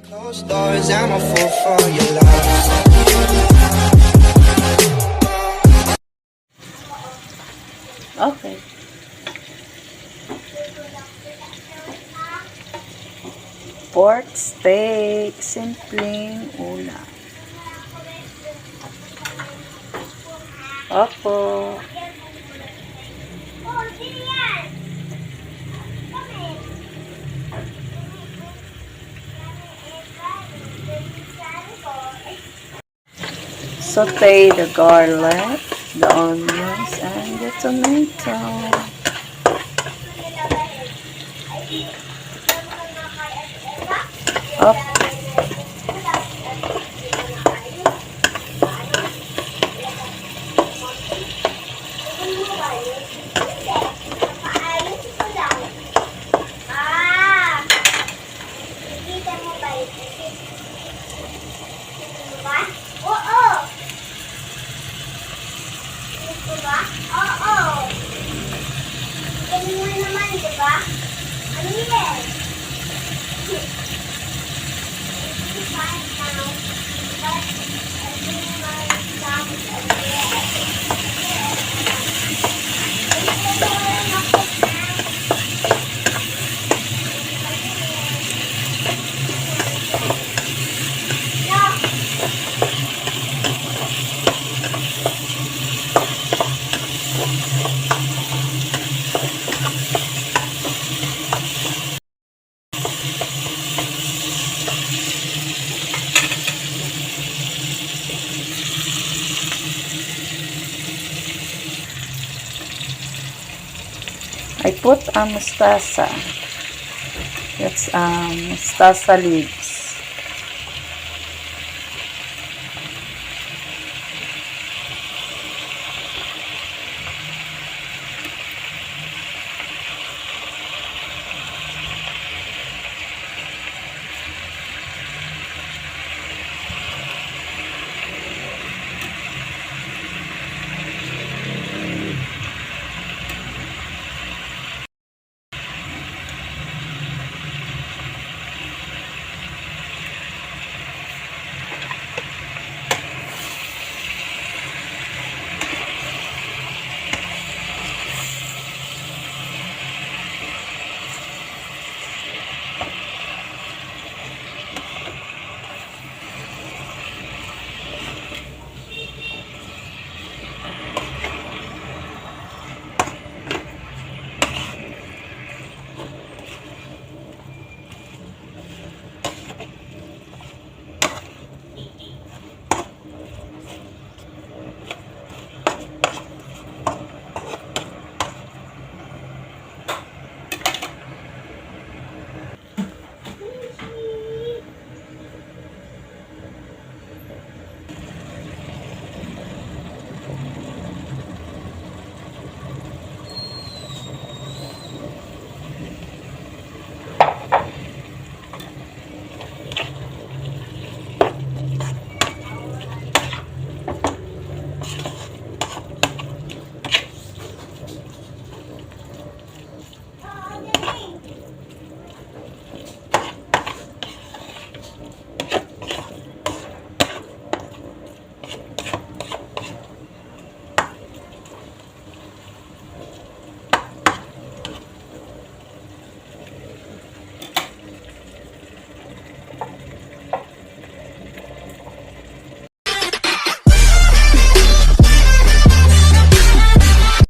Closed doors, I'm a fool for your love. Okay. Pork steak, simpleng ulam. Opo. Saute the garlic, the onions, and the tomato. Up. Oo. Ganun mo naman, di ba? Ano yan? It's fine now. But, I put a mustasa. That's mustasa leaf.